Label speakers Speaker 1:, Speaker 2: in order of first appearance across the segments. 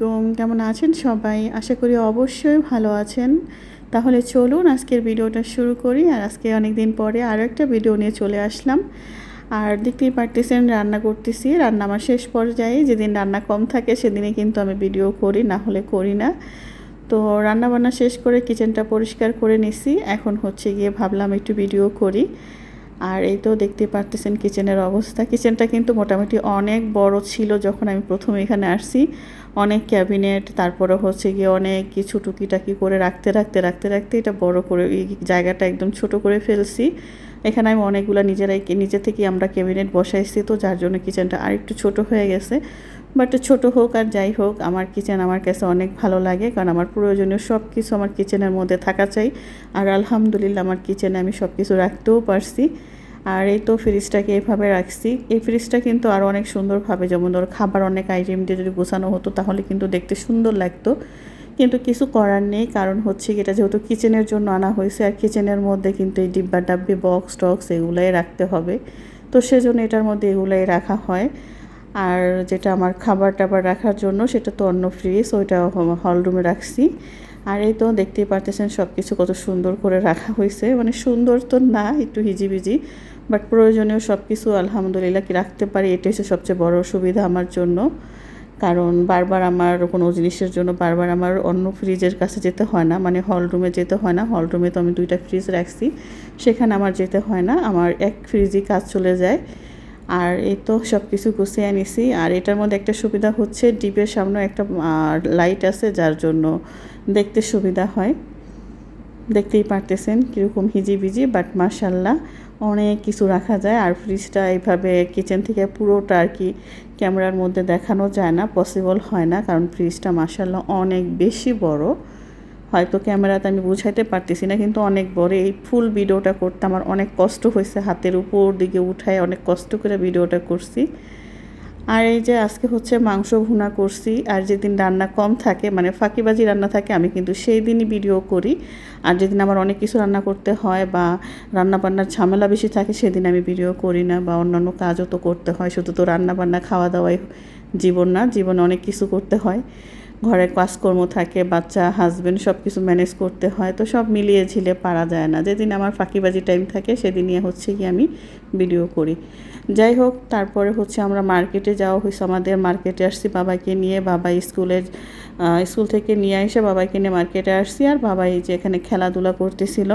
Speaker 1: আলাইকুম, কেমন আছেন সবাই? আশা করি অবশ্যই ভালো আছেন। তাহলে চলুন আজকের ভিডিওটা শুরু করি। আর আজকে অনেক দিন পরে আরও একটা ভিডিও নিয়ে চলে আসলাম। আর দেখতেই পারতেছেন রান্না করতেছি। রান্না আমার শেষ পর্যায়ে, যেদিন রান্না কম থাকে সেদিনই কিন্তু আমি ভিডিও করি, না হলে করি না। তো রান্না বান্না শেষ করে কিচেনটা পরিষ্কার করে নিছি। এখন হচ্ছে গিয়ে ভাবলাম একটু ভিডিও করি। আর এই তো দেখতে পারতেছেন কিচেনের অবস্থা। কিচেনটা কিন্তু মোটামুটি অনেক বড় ছিল যখন আমি প্রথম এখানে আসছি। অনেক ক্যাবিনেট, তারপরে হচ্ছে গিয়ে অনেক কিছু টুকিটাকি করে রাখতে এটা বড় করে এই জায়গাটা একদম ছোট করে ফেলছি। এখানে আমি অনেকগুলো নিজে থেকেই আমরা ক্যাবিনেট বসাইছি, তো যার জন্য কিচেনটা আরেকটু ছোট হয়ে গেছে। বাট ছোট হোক আর যাই হোক, আমার কিচেন আমার কাছে অনেক ভালো লাগে, কারণ আমার প্রয়োজনীয় সব কিছু আমার কিচেনের মধ্যে থাকা চাই। আর আলহামদুলিল্লাহ আমার কিচেনে আমি সব কিছু রাখতেও পারছি। আর এই তো ফ্রিজটাকে এভাবে রাখছি। এই ফ্রিজটা কিন্তু আরও অনেক সুন্দরভাবে, যেমন ধরো খাবার অনেক আইটেম দিয়ে যদি গোছানো হতো তাহলে কিন্তু দেখতে সুন্দর লাগতো, কিন্তু কিছু করার নেই। কারণ হচ্ছে এটা যেহেতু কিচেনের জন্য আনা হয়েছে, আর কিচেনের মধ্যে কিন্তু এই ডিব্বা ডাব্বি বক্স টক্স এগুলাই রাখতে হবে, তো সেজন্য এটার মধ্যে এগুলাই রাখা হয়। আর যেটা আমার খাবার টাবার রাখার জন্য সেটা তো অন্য ফ্রিজ, ওইটা হল রুমে রাখছি। আর এই তো দেখতেই পারতেছেন সব কিছু কত সুন্দর করে রাখা হয়েছে, মানে সুন্দর তো না, একটু হিজিবিজি, বাট প্রয়োজনীয় সব কিছু আলহামদুলিল্লাহ কি রাখতে পারি, এটা হচ্ছে সবচেয়ে বড় সুবিধা আমার জন্য। কারণ বারবার আমার কোনো জিনিসের জন্য বারবার আমার অন্য ফ্রিজের কাছে যেতে হয় না, মানে হল রুমে যেতে হয় না। হল রুমে তো আমি 2টা ফ্রিজ রাখছি, সেখানে আমার যেতে হয় না, আমার এক ফ্রিজই কাজ চলে যায়। আর এই তো সব কিছু গুছিয়ে নিছি। আর এটার মধ্যে একটা সুবিধা হচ্ছে ডিপের সামনে একটা লাইট আছে, যার জন্য দেখতে সুবিধা হয়। দেখতেই পারতেছেন কীরকম হিজিবিজি, বাট মাশাল্লাহ অনেক কিছু রাখা যায়। আর ফ্রিজটা এইভাবে কিচেন থেকে পুরোটা আর কি ক্যামেরার মধ্যে দেখানো যায় না, পসিবল হয় না, কারণ ফ্রিজটা মাশাল্লাহ অনেক বেশি বড়। হয়তো ক্যামেরাতে আমি বুঝাইতে পারতেছি না, কিন্তু অনেক বড়। এই ফুল ভিডিওটা করতে আমার অনেক কষ্ট হয়েছে, হাতের উপর দিকে উঠায় অনেক কষ্ট করে ভিডিওটা করছি। আর এই যে আজকে হচ্ছে মাংস ভুনা করছি। আর যেদিন রান্না কম থাকে, মানে ফাঁকিবাজি রান্না থাকে, আমি কিন্তু সেই দিনই ভিডিও করি। আর যেদিন আমার অনেক কিছু রান্না করতে হয় বা রান্না বান্নার ঝামেলা বেশি থাকে, সেদিন আমি ভিডিও করি না, বা অন্যান্য কাজও তো করতে হয়। শুধু তো রান্না বান্না খাওয়া দাওয়াই জীবন না, জীবনে অনেক কিছু করতে হয়। ঘরের কাজকর্ম থাকে, বাচ্চা হাজবেন্ড সব কিছু ম্যানেজ করতে হয়, তো সব মিলিয়ে ঝিলে পারা যায় না। যেদিন আমার ফাঁকিবাজি টাইম থাকে সেদিনই হচ্ছে কি আমি ভিডিও করি। যাই হোক, তারপরে হচ্ছে আমরা মার্কেটে যাওয়া হয়েছে, আমাদের মার্কেটে আসছি বাবাকে নিয়ে। বাবা স্কুল থেকে নিয়ে এসে বাবাকে নিয়ে মার্কেটে আসছি। আর বাবা এই যে এখানে খেলাধুলা করতেছিল,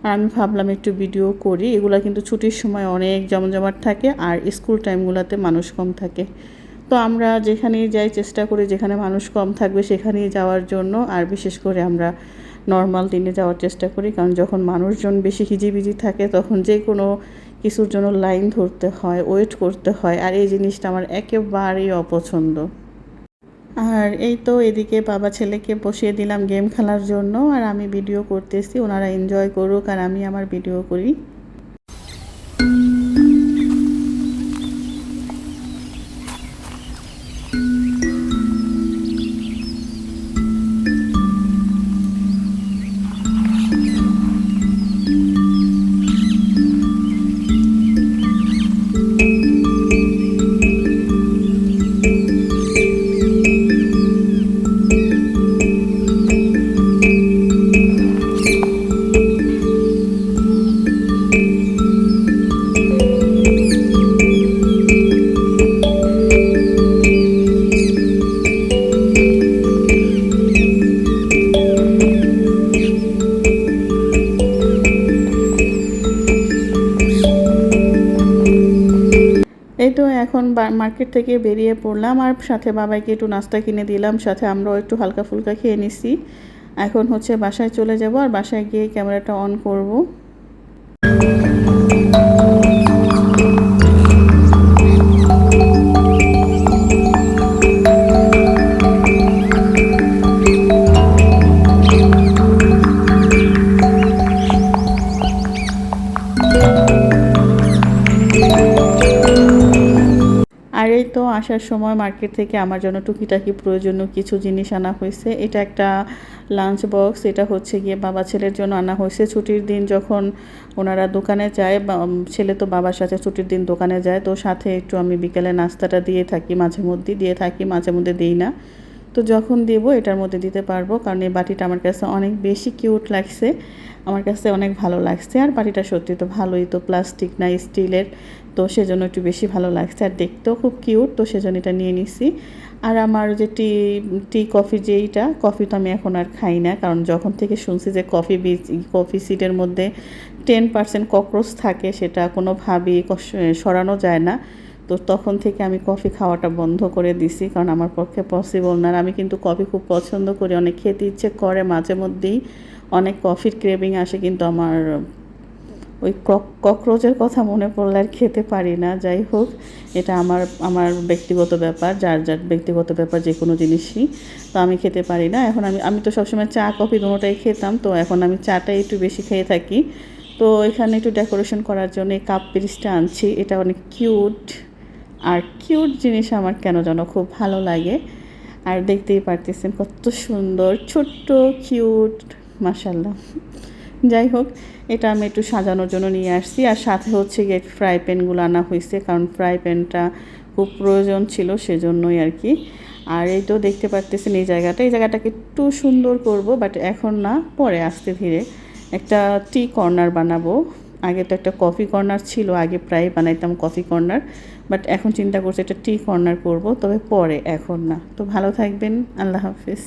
Speaker 1: আর আমি ভাবলাম একটু ভিডিও করি। এগুলো কিন্তু ছুটির সময় অনেক জমজমাট থাকে, আর স্কুল টাইমগুলোতে মানুষ কম থাকে। তো আমরা যেখানেই যাই চেষ্টা করি যেখানে মানুষ কম থাকবে সেখানেই যাওয়ার জন্য। আর বিশেষ করে আমরা নর্মাল দিনে যাওয়ার চেষ্টা করি, কারণ যখন মানুষজন বেশি হিজিবিজি থাকে তখন যে কোনো কিছুর জন্য লাইন ধরতে হয়, ওয়েট করতে হয়, আর এই জিনিসটা আমার একেবারেই অপছন্দ। আর এই তো এদিকে বাবা ছেলেকে বসিয়ে দিলাম গেম খেলার জন্য, আর আমি ভিডিও করতেছি, ওনারা এনজয় করুক আর আমি আমার ভিডিও করি। এই তো এখন মার্কেট থেকে বেরিয়ে পড়লাম, আর সাথে বাবাইকে একটু নাস্তা কিনে দিলাম, সাথে আমরাও একটু হালকা ফুলকা খেয়ে নিছি। এখন হচ্ছে বাসায় চলে যাব, আর বাসায় গিয়ে ক্যামেরাটা অন করব। আর এই তো আসার সময় মার্কেট থেকে আমার জন্য টুকিটাকি প্রয়োজনীয় কিছু জিনিস আনা হয়েছে। এটা একটা লাঞ্চ বক্স, এটা হচ্ছে গিয়ে বাবা ছেলের জন্য আনা হয়েছে। ছুটির দিন যখন ওনারা দোকানে যায়, ছেলে তো বাবার সাথে ছুটির দিন দোকানে যায়, তো সাথে একটু আমি বিকেলে নাস্তাটা দিয়ে থাকি, মাঝে মধ্যে দিই না। তো যখন দেব এটার মধ্যে দিতে পারবো, কারণ এই বাটিটা আমার কাছে অনেক বেশি কিউট লাগছে, আমার কাছে অনেক ভালো লাগছে। আর বাটিটা সত্যি তো ভালোই, তো প্লাস্টিক না স্টিলের, তো সেজন্য একটু বেশি ভালো লাগছে আর দেখতেও খুব কিউট, তো সেজন্য এটা নিয়ে নিছি। আর আমার যে টি কফি যেইটা, কফি তো আমি এখন আর খাই না, কারণ যখন থেকে শুনছি যে কফি সিডের মধ্যে 10% ককরোচ থাকে, সেটা কোনোভাবেই সরানো যায় না, তো তখন থেকে আমি কফি খাওয়াটা বন্ধ করে দিছি, কারণ আমার পক্ষে পসিবল না। আর আমি কিন্তু কফি খুব পছন্দ করি, অনেক খেতে ইচ্ছে করে মাঝে মধ্যেই, অনেক কফির ক্রেভিং আসে, কিন্তু আমার ওই ককরোচের কথা মনে পড়লে আর খেতে পারি না। যাই হোক, এটা আমার আমার ব্যক্তিগত ব্যাপার, যার যার ব্যক্তিগত ব্যাপার যে কোনো জিনিসই, তো আমি খেতে পারি না। এখন আমি তো সবসময় চা কফি দুটোটাই খেতাম, তো এখন আমি চাটাই একটু বেশি খেয়ে থাকি। তো এখানে একটু ডেকোরেশন করার জন্য এই কাপ পিরিচটা আনছি, এটা অনেক কিউট, আর কিউট জিনিস আমার কেন যেন খুব ভালো লাগে। আর দেখতেই পারতেছেন কত সুন্দর, ছোট্ট কিউট, মাশাল্লাহ। যাই হোক, এটা আমি একটু সাজানোর জন্য নিয়ে আসছি। আর সাথে হচ্ছে গিয়ে ফ্রাই প্যানগুলো আনা হয়েছে, কারণ ফ্রাই প্যানটা খুব প্রয়োজন ছিল, সেজন্যই আর কি। আর এই তো দেখতে পারতেছেন এই জায়গাটাকে একটু সুন্দর করব, বাট এখন না, পরে আস্তে ধীরে একটা টি কর্নার বানাবো। আগে তো একটা কফি কর্নার ছিল, আগে প্রায় বানাইতাম কফি কর্নার, বাট এখন চিন্তা করছি একটা টি কর্নার করব, তবে পরে, এখন না। তো ভালো থাকবেন, আল্লাহ হাফিজ।